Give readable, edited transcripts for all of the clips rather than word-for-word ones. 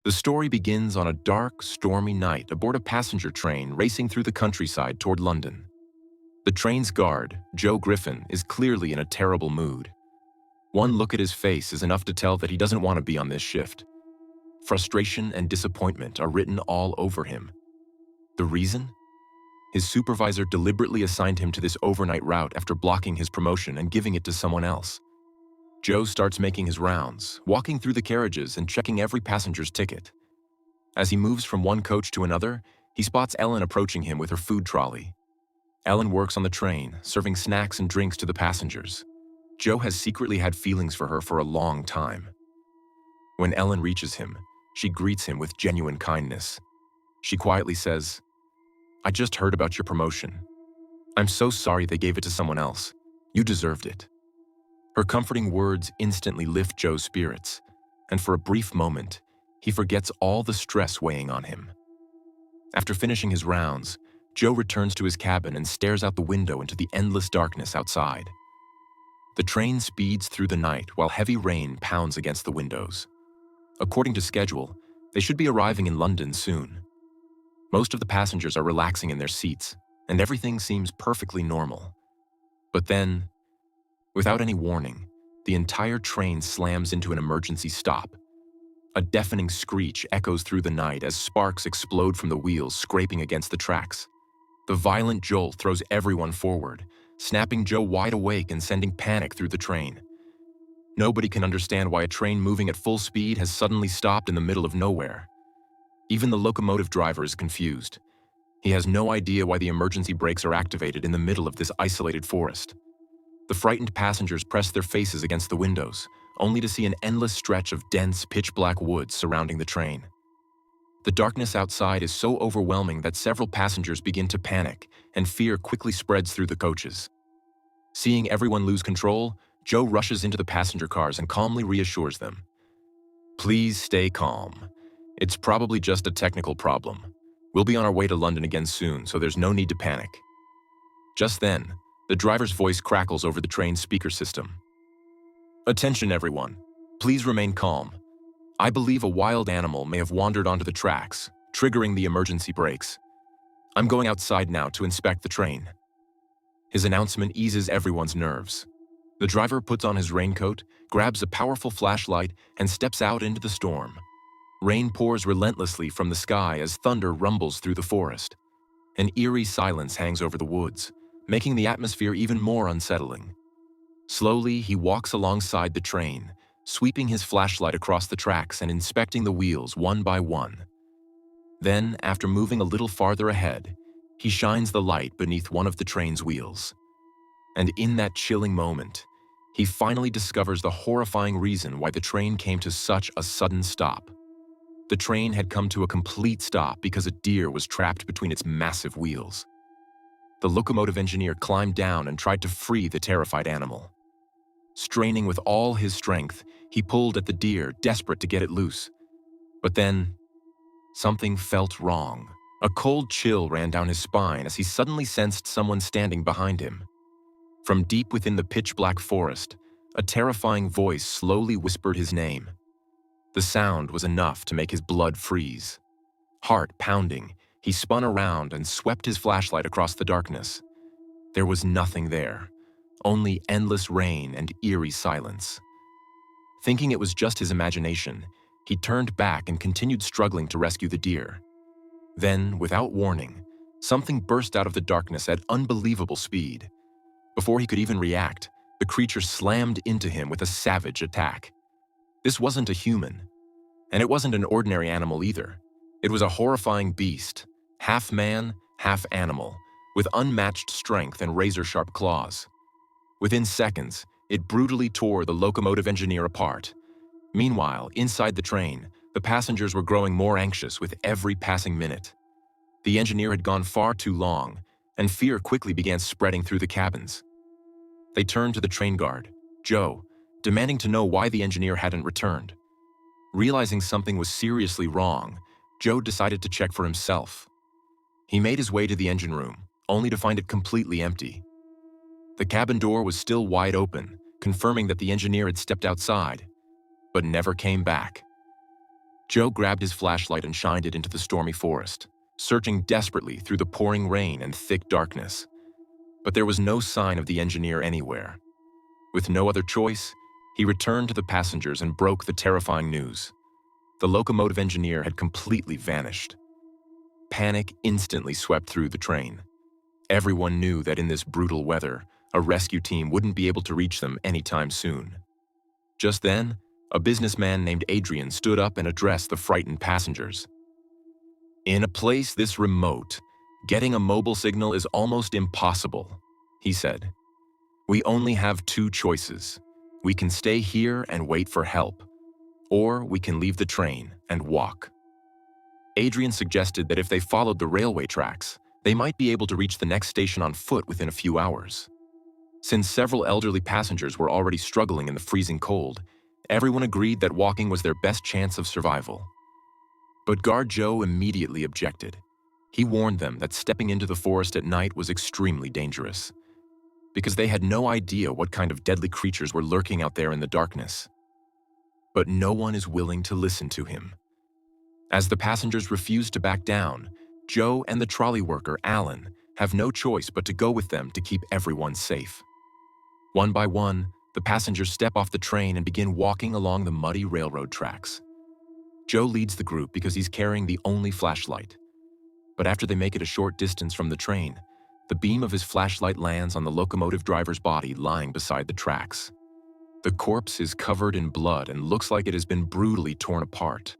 The story begins on a dark, stormy night aboard a passenger train racing through the countryside toward London. The train's guard, Joe Griffin, is clearly in a terrible mood. One look at his face is enough to tell that he doesn't want to be on this shift. Frustration and disappointment are written all over him. The reason? His supervisor deliberately assigned him to this overnight route after blocking his promotion and giving it to someone else. Joe starts making his rounds, walking through the carriages and checking every passenger's ticket. As he moves from one coach to another, he spots Ellen approaching him with her food trolley. Ellen works on the train, serving snacks and drinks to the passengers. Joe has secretly had feelings for her for a long time. When Ellen reaches him, she greets him with genuine kindness. She quietly says, "I just heard about your promotion. I'm so sorry they gave it to someone else. You deserved it." Her comforting words instantly lift Joe's spirits, and for a brief moment, he forgets all the stress weighing on him. After finishing his rounds, Joe returns to his cabin and stares out the window into the endless darkness outside. The train speeds through the night while heavy rain pounds against the windows. According to schedule, they should be arriving in London soon. Most of the passengers are relaxing in their seats, and everything seems perfectly normal. But then, without any warning, the entire train slams into an emergency stop. A deafening screech echoes through the night as sparks explode from the wheels scraping against the tracks. The violent jolt throws everyone forward, snapping Joe wide awake and sending panic through the train. Nobody can understand why a train moving at full speed has suddenly stopped in the middle of nowhere. Even the locomotive driver is confused. He has no idea why the emergency brakes are activated in the middle of this isolated forest. The frightened passengers press their faces against the windows, only to see an endless stretch of dense, pitch-black woods surrounding the train. The darkness outside is so overwhelming that several passengers begin to panic, and fear quickly spreads through the coaches. Seeing everyone lose control, Joe rushes into the passenger cars and calmly reassures them. "Please stay calm. It's probably just a technical problem. We'll be on our way to London again soon, so there's no need to panic." Just then, the driver's voice crackles over the train's speaker system. "Attention everyone, please remain calm. I believe a wild animal may have wandered onto the tracks, triggering the emergency brakes. I'm going outside now to inspect the train." His announcement eases everyone's nerves. The driver puts on his raincoat, grabs a powerful flashlight, and steps out into the storm. Rain pours relentlessly from the sky as thunder rumbles through the forest. An eerie silence hangs over the woods, making the atmosphere even more unsettling. Slowly, he walks alongside the train, sweeping his flashlight across the tracks and inspecting the wheels one by one. Then, after moving a little farther ahead, he shines the light beneath one of the train's wheels. And in that chilling moment, he finally discovers the horrifying reason why the train came to such a sudden stop. The train had come to a complete stop because a deer was trapped between its massive wheels. The locomotive engineer climbed down and tried to free the terrified animal. Straining with all his strength, he pulled at the deer, desperate to get it loose. But then, something felt wrong. A cold chill ran down his spine as he suddenly sensed someone standing behind him. From deep within the pitch-black forest, a terrifying voice slowly whispered his name. The sound was enough to make his blood freeze. Heart pounding, he spun around and swept his flashlight across the darkness. There was nothing there, only endless rain and eerie silence. Thinking it was just his imagination, he turned back and continued struggling to rescue the deer. Then, without warning, something burst out of the darkness at unbelievable speed. Before he could even react, the creature slammed into him with a savage attack. This wasn't a human, and it wasn't an ordinary animal either. It was a horrifying beast, half man, half animal, with unmatched strength and razor-sharp claws. Within seconds, it brutally tore the locomotive engineer apart. Meanwhile, inside the train, the passengers were growing more anxious with every passing minute. The engineer had gone far too long, and fear quickly began spreading through the cabins. They turned to the train guard, Joe, demanding to know why the engineer hadn't returned. Realizing something was seriously wrong, Joe decided to check for himself. He made his way to the engine room, only to find it completely empty. The cabin door was still wide open, confirming that the engineer had stepped outside, but never came back. Joe grabbed his flashlight and shined it into the stormy forest, searching desperately through the pouring rain and thick darkness. But there was no sign of the engineer anywhere. With no other choice, he returned to the passengers and broke the terrifying news. The locomotive engineer had completely vanished. Panic instantly swept through the train. Everyone knew that in this brutal weather, a rescue team wouldn't be able to reach them anytime soon. Just then, a businessman named Adrian stood up and addressed the frightened passengers. "In a place this remote, getting a mobile signal is almost impossible," he said. "We only have two choices. We can stay here and wait for help, or we can leave the train and walk." Adrian suggested that if they followed the railway tracks, they might be able to reach the next station on foot within a few hours. Since several elderly passengers were already struggling in the freezing cold, everyone agreed that walking was their best chance of survival. But Guard Joe immediately objected. He warned them that stepping into the forest at night was extremely dangerous, because they had no idea what kind of deadly creatures were lurking out there in the darkness. But no one is willing to listen to him. As the passengers refuse to back down, Joe and the trolley worker, Alan, have no choice but to go with them to keep everyone safe. One by one, the passengers step off the train and begin walking along the muddy railroad tracks. Joe leads the group because he's carrying the only flashlight. But after they make it a short distance from the train, the beam of his flashlight lands on the locomotive driver's body lying beside the tracks. The corpse is covered in blood and looks like it has been brutally torn apart.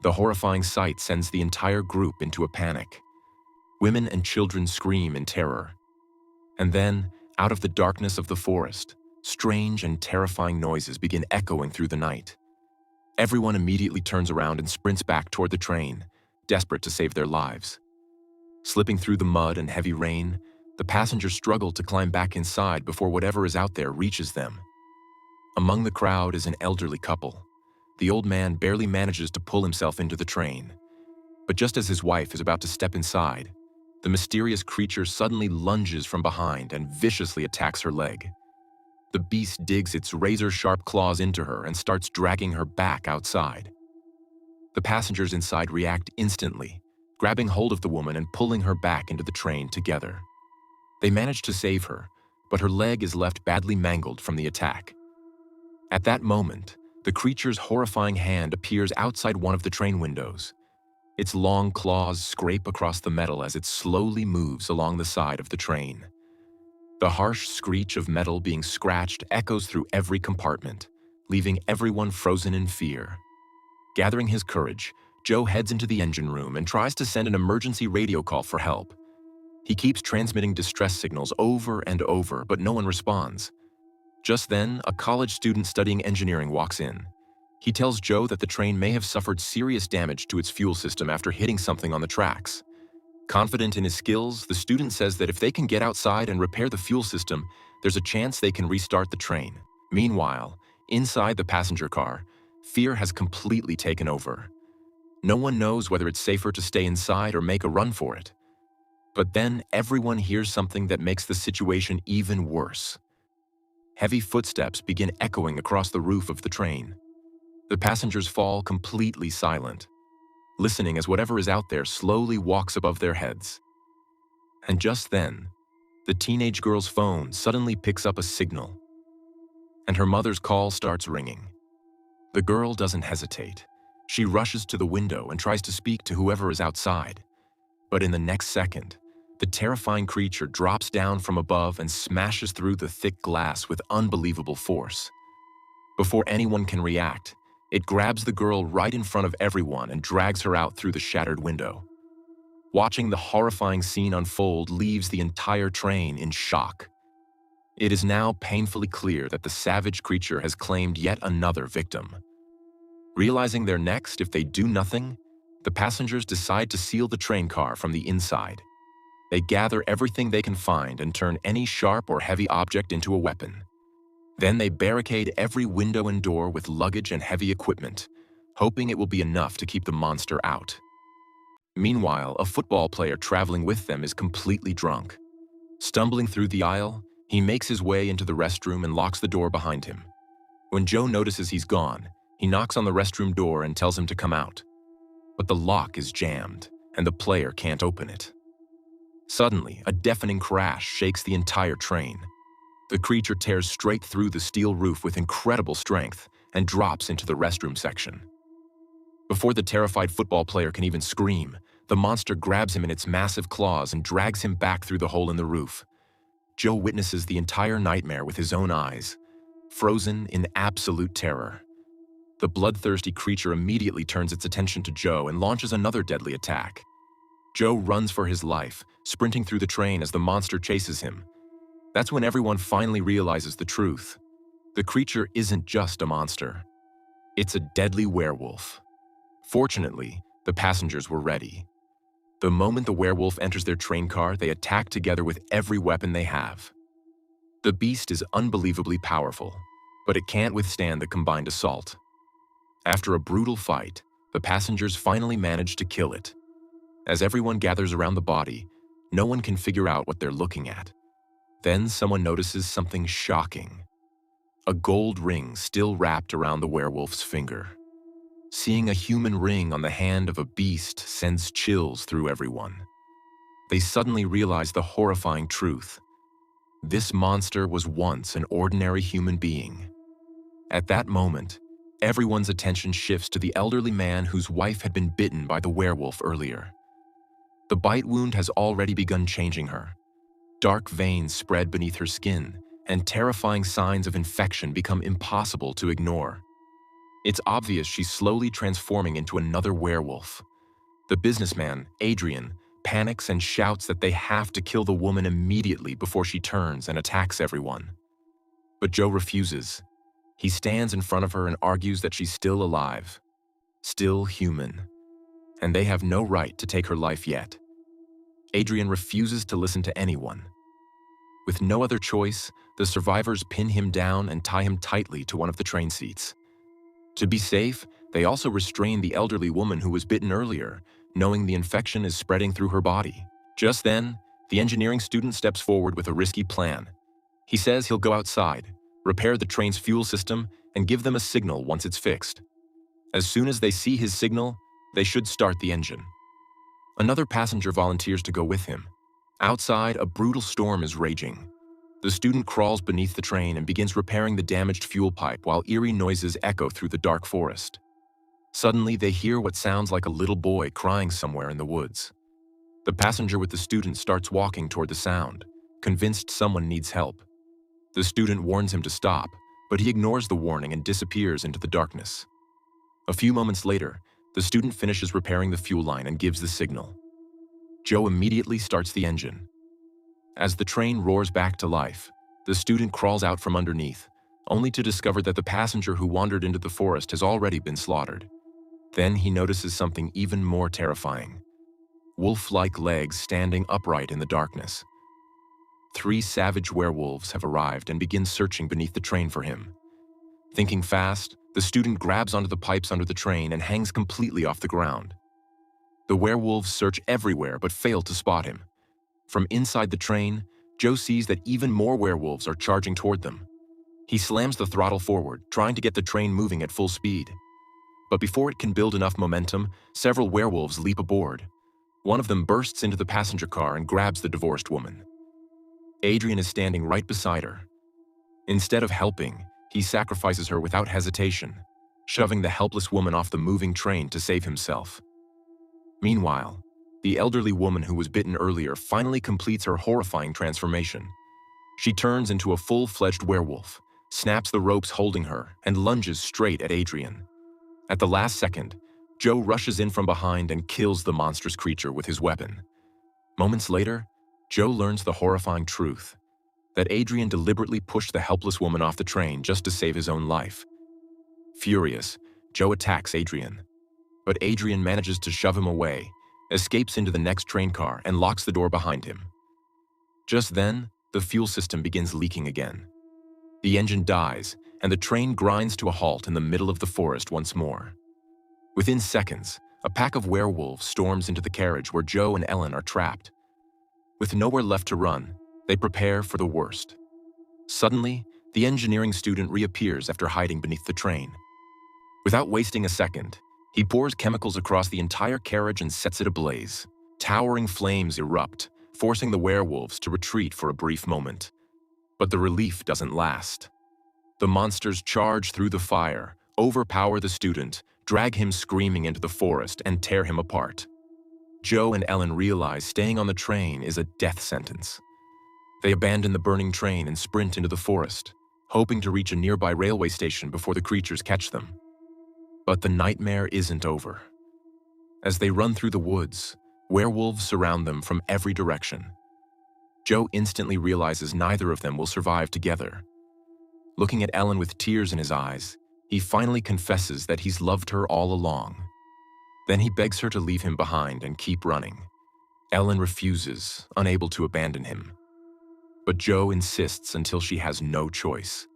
The horrifying sight sends the entire group into a panic. Women and children scream in terror. And then, out of the darkness of the forest, strange and terrifying noises begin echoing through the night. Everyone immediately turns around and sprints back toward the train, desperate to save their lives. Slipping through the mud and heavy rain, the passengers struggle to climb back inside before whatever is out there reaches them. Among the crowd is an elderly couple. The old man barely manages to pull himself into the train. But just as his wife is about to step inside, the mysterious creature suddenly lunges from behind and viciously attacks her leg. The beast digs its razor-sharp claws into her and starts dragging her back outside. The passengers inside react instantly, grabbing hold of the woman and pulling her back into the train together. They manage to save her, but her leg is left badly mangled from the attack. At that moment, the creature's horrifying hand appears outside one of the train windows. Its long claws scrape across the metal as it slowly moves along the side of the train. The harsh screech of metal being scratched echoes through every compartment, leaving everyone frozen in fear. Gathering his courage, Joe heads into the engine room and tries to send an emergency radio call for help. He keeps transmitting distress signals over and over, but no one responds. Just then, a college student studying engineering walks in. He tells Joe that the train may have suffered serious damage to its fuel system after hitting something on the tracks. Confident in his skills, the student says that if they can get outside and repair the fuel system, there's a chance they can restart the train. Meanwhile, inside the passenger car, fear has completely taken over. No one knows whether it's safer to stay inside or make a run for it. But then everyone hears something that makes the situation even worse. Heavy footsteps begin echoing across the roof of the train. The passengers fall completely silent, listening as whatever is out there slowly walks above their heads. And just then, the teenage girl's phone suddenly picks up a signal, and her mother's call starts ringing. The girl doesn't hesitate. She rushes to the window and tries to speak to whoever is outside. But in the next second, the terrifying creature drops down from above and smashes through the thick glass with unbelievable force. Before anyone can react, it grabs the girl right in front of everyone and drags her out through the shattered window. Watching the horrifying scene unfold leaves the entire train in shock. It is now painfully clear that the savage creature has claimed yet another victim. Realizing they're next if they do nothing, the passengers decide to seal the train car from the inside. They gather everything they can find and turn any sharp or heavy object into a weapon. Then they barricade every window and door with luggage and heavy equipment, hoping it will be enough to keep the monster out. Meanwhile, a football player traveling with them is completely drunk. Stumbling through the aisle, he makes his way into the restroom and locks the door behind him. When Joe notices he's gone, He knocks on the restroom door and tells him to come out. But the lock is jammed, and the player can't open it. Suddenly, a deafening crash shakes the entire train. The creature tears straight through the steel roof with incredible strength and drops into the restroom section. Before the terrified football player can even scream, the monster grabs him in its massive claws and drags him back through the hole in the roof. Joe witnesses the entire nightmare with his own eyes, frozen in absolute terror. The bloodthirsty creature immediately turns its attention to Joe and launches another deadly attack. Joe runs for his life, sprinting through the train as the monster chases him. That's when everyone finally realizes the truth. The creature isn't just a monster. It's a deadly werewolf. Fortunately, the passengers were ready. The moment the werewolf enters their train car, they attack together with every weapon they have. The beast is unbelievably powerful, but it can't withstand the combined assault. After a brutal fight, the passengers finally manage to kill it. As everyone gathers around the body, no one can figure out what they're looking at. Then someone notices something shocking. A gold ring still wrapped around the werewolf's finger. Seeing a human ring on the hand of a beast sends chills through everyone. They suddenly realize the horrifying truth. This monster was once an ordinary human being. At that moment, everyone's attention shifts to the elderly man whose wife had been bitten by the werewolf earlier. The bite wound has already begun changing her. Dark veins spread beneath her skin, and terrifying signs of infection become impossible to ignore. It's obvious she's slowly transforming into another werewolf. The businessman, Adrian, panics and shouts that they have to kill the woman immediately before she turns and attacks everyone. But Joe refuses. He stands in front of her and argues that she's still alive, still human, and they have no right to take her life yet. Adrian refuses to listen to anyone. With no other choice, the survivors pin him down and tie him tightly to one of the train seats. To be safe, they also restrain the elderly woman who was bitten earlier, knowing the infection is spreading through her body. Just then, the engineering student steps forward with a risky plan. He says he'll go outside, repair the train's fuel system, and give them a signal once it's fixed. As soon as they see his signal, they should start the engine. Another passenger volunteers to go with him. Outside, a brutal storm is raging. The student crawls beneath the train and begins repairing the damaged fuel pipe while eerie noises echo through the dark forest. Suddenly, they hear what sounds like a little boy crying somewhere in the woods. The passenger with the student starts walking toward the sound, convinced someone needs help. The student warns him to stop, but he ignores the warning and disappears into the darkness. A few moments later, the student finishes repairing the fuel line and gives the signal. Joe immediately starts the engine. As the train roars back to life, the student crawls out from underneath, only to discover that the passenger who wandered into the forest has already been slaughtered. Then he notices something even more terrifying. Wolf-like legs standing upright in the darkness. 3 savage werewolves have arrived and begin searching beneath the train for him. Thinking fast, the student grabs onto the pipes under the train and hangs completely off the ground. The werewolves search everywhere but fail to spot him. From inside the train, Joe sees that even more werewolves are charging toward them. He slams the throttle forward, trying to get the train moving at full speed. But before it can build enough momentum, several werewolves leap aboard. One of them bursts into the passenger car and grabs the divorced woman. Adrian is standing right beside her. Instead of helping, he sacrifices her without hesitation, shoving the helpless woman off the moving train to save himself. Meanwhile, the elderly woman who was bitten earlier finally completes her horrifying transformation. She turns into a full-fledged werewolf, snaps the ropes holding her, and lunges straight at Adrian. At the last second, Joe rushes in from behind and kills the monstrous creature with his weapon. Moments later, Joe learns the horrifying truth, that Adrian deliberately pushed the helpless woman off the train just to save his own life. Furious, Joe attacks Adrian. But Adrian manages to shove him away, escapes into the next train car, and locks the door behind him. Just then, the fuel system begins leaking again. The engine dies, and the train grinds to a halt in the middle of the forest once more. Within seconds, a pack of werewolves storms into the carriage where Joe and Ellen are trapped. With nowhere left to run, they prepare for the worst. Suddenly, the engineering student reappears after hiding beneath the train. Without wasting a second, he pours chemicals across the entire carriage and sets it ablaze. Towering flames erupt, forcing the werewolves to retreat for a brief moment. But the relief doesn't last. The monsters charge through the fire, overpower the student, drag him screaming into the forest, and tear him apart. Joe and Ellen realize staying on the train is a death sentence. They abandon the burning train and sprint into the forest, hoping to reach a nearby railway station before the creatures catch them. But the nightmare isn't over. As they run through the woods, werewolves surround them from every direction. Joe instantly realizes neither of them will survive together. Looking at Ellen with tears in his eyes, he finally confesses that he's loved her all along. Then he begs her to leave him behind and keep running. Ellen refuses, unable to abandon him. But Joe insists until she has no choice.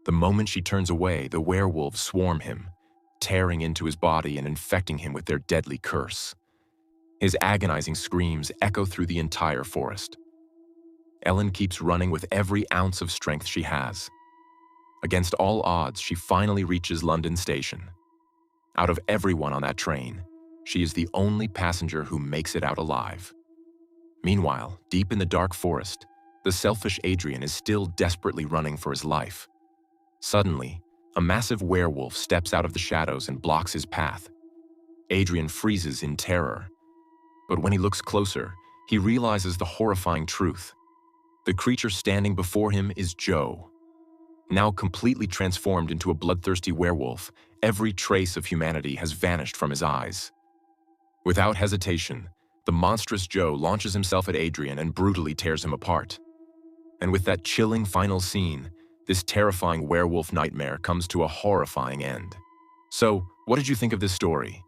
The moment she turns away, the werewolves swarm him, tearing into his body and infecting him with their deadly curse. His agonizing screams echo through the entire forest. Ellen keeps running with every ounce of strength she has. Against all odds, she finally reaches London Station. Out of everyone on that train, she is the only passenger who makes it out alive. Meanwhile, deep in the dark forest, the selfish Adrian is still desperately running for his life. Suddenly, a massive werewolf steps out of the shadows and blocks his path. Adrian freezes in terror. But when he looks closer, he realizes the horrifying truth. The creature standing before him is Joe. Now completely transformed into a bloodthirsty werewolf, every trace of humanity has vanished from his eyes. Without hesitation, the monstrous Joe launches himself at Adrian and brutally tears him apart. And with that chilling final scene, this terrifying werewolf nightmare comes to a horrifying end. So, what did you think of this story?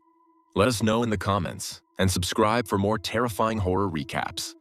Let us know in the comments, and subscribe for more terrifying horror recaps.